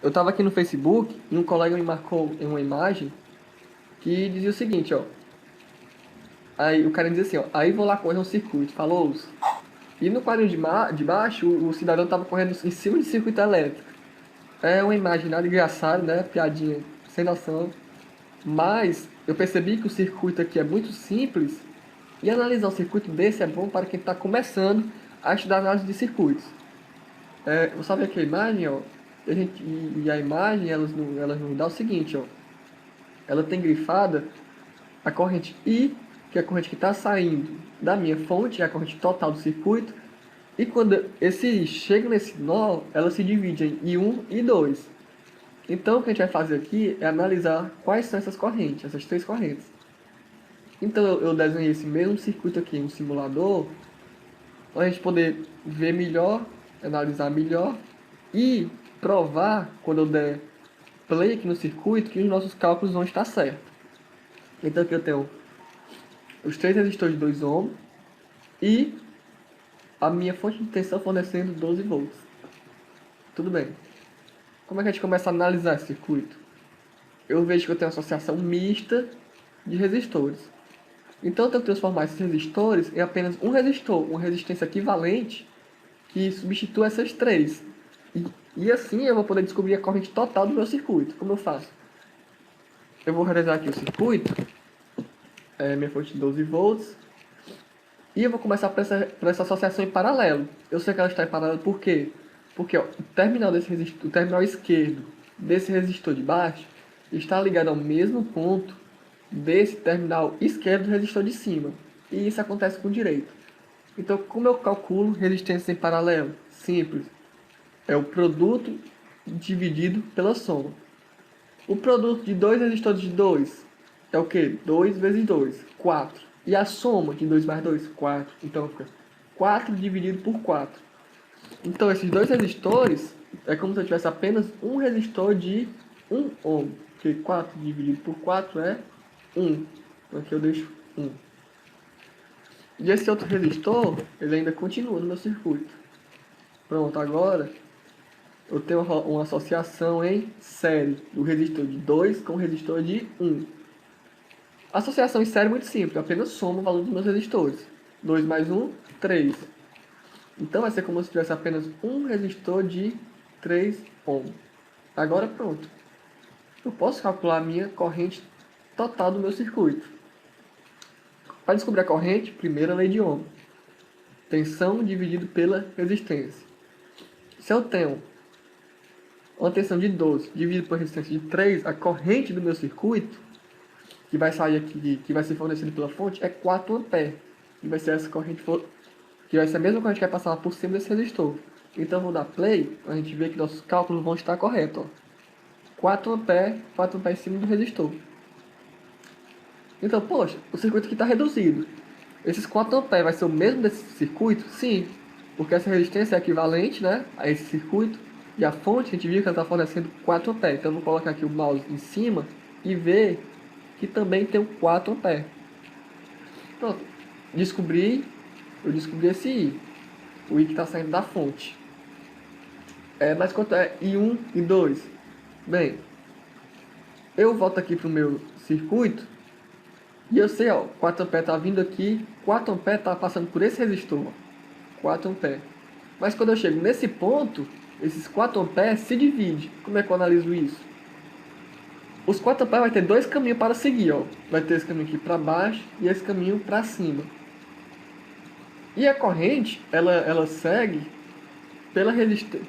Eu tava aqui no Facebook e um colega me marcou em uma imagem que dizia o seguinte, ó. Aí o cara dizia assim, ó. Aí vou lá correr um circuito, falou. E no quadrinho de baixo, o cidadão tava correndo em cima de circuito elétrico. É uma imagem nada engraçada, né? Piadinha sem noção. Mas eu percebi que o circuito aqui é muito simples e analisar um circuito desse é bom para quem está começando a estudar análise de circuitos. Você sabe aqui a imagem, ó? E a imagem, elas nos dá o seguinte, ó. Ela tem grifada a corrente I, que é a corrente que está saindo da minha fonte, é a corrente total do circuito. E quando esse I chega nesse nó, ela se divide em I1 e I2. Então o que a gente vai fazer aqui é analisar quais são essas correntes, essas três correntes. Então eu desenhei esse mesmo circuito aqui em um simulador, para a gente poder ver melhor, analisar melhor e provar, quando eu der play aqui no circuito, que os nossos cálculos vão estar certos. Então aqui eu tenho os três resistores de 2 ohms e a minha fonte de tensão fornecendo 12 volts. Tudo bem. Como é que a gente começa a analisar esse circuito? Eu vejo que eu tenho uma associação mista de resistores. Então eu tenho que transformar esses resistores em apenas um resistor, uma resistência equivalente que substitua essas três. E assim eu vou poder descobrir a corrente total do meu circuito. Como eu faço? Eu vou realizar aqui o circuito, minha fonte de 12 volts, e eu vou começar por essa associação em paralelo. Eu sei que ela está em paralelo por quê? Porque ó, o terminal desse resistor, o terminal esquerdo desse resistor de baixo está ligado ao mesmo ponto desse terminal esquerdo do resistor de cima. E isso acontece com o direito. Então, como eu calculo resistência em paralelo? Simples. É o produto dividido pela soma. O produto de dois resistores de 2 é o que? 2 vezes 2, 4. E a soma de 2 mais 2, 4. Então fica 4 dividido por 4. Então esses dois resistores é como se eu tivesse apenas um resistor de 1 ohm. Porque 4 dividido por 4 é 1. Então aqui eu deixo 1. E esse outro resistor, ele ainda continua no meu circuito. Pronto, agora eu tenho uma associação em série do resistor de 2 com o resistor de 1. A associação em série é muito simples, eu apenas somo o valor dos meus resistores. 2 mais 1, 3. Então vai ser como se tivesse apenas um resistor de 3 ohm. Agora pronto. Eu posso calcular a minha corrente total do meu circuito. Para descobrir a corrente, primeira lei de Ohm. Tensão dividido pela resistência. Se eu tenho uma tensão de 12 dividido por resistência de 3, a corrente do meu circuito, que vai sair aqui, que vai ser fornecida pela fonte, é 4 amperes. E vai ser essa corrente, que vai ser a mesma corrente que vai passar por cima desse resistor. Então eu vou dar play, para a gente ver que nossos cálculos vão estar corretos. Ó. 4 amperes em cima do resistor. Então, poxa, o circuito aqui está reduzido. Esses 4 amperes vai ser o mesmo desse circuito? Sim, porque essa resistência é equivalente, né, a esse circuito. E a fonte, a gente viu que ela está fornecendo 4 amperes. Então eu vou colocar aqui o mouse em cima e ver que também tem um 4 amperes. Pronto, eu descobri esse I. O I que está saindo da fonte. Mas quanto é I1 e 2? Bem, eu volto aqui para o meu circuito e eu sei, ó, 4 amperes está vindo aqui, 4 amperes está passando por esse resistor, ó, 4 amperes. Mas quando eu chego nesse ponto, esses 4 amperes se dividem. Como é que eu analiso isso? Os 4 amperes vai ter dois caminhos para seguir, ó. Vai ter esse caminho aqui para baixo e esse caminho para cima. E a corrente, ela segue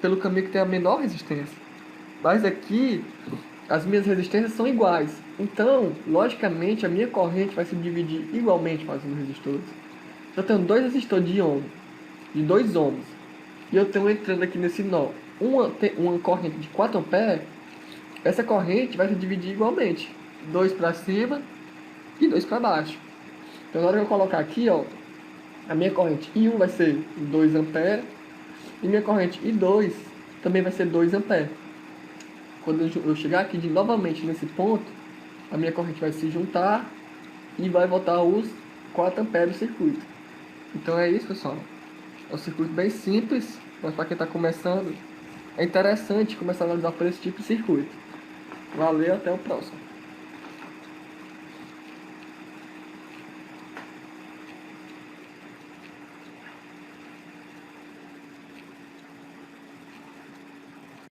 pelo caminho que tem a menor resistência. Mas aqui, as minhas resistências são iguais. Então, logicamente, a minha corrente vai se dividir igualmente para os meus resistores. Eu tenho dois resistores de ohm, de 2 ohms. E eu tenho entrando aqui nesse nó uma corrente de 4 amperes. Essa corrente vai se dividir igualmente. 2 para cima e 2 para baixo. Então, na hora que eu colocar aqui, ó, a minha corrente I1 vai ser 2 amperes. E minha corrente I2 também vai ser 2 amperes. Quando eu chegar aqui novamente nesse ponto, a minha corrente vai se juntar e vai voltar os 4 amperes do circuito. Então é isso, pessoal. É um circuito bem simples, mas para quem está começando é interessante começar a analisar por esse tipo de circuito. Valeu, até o próximo.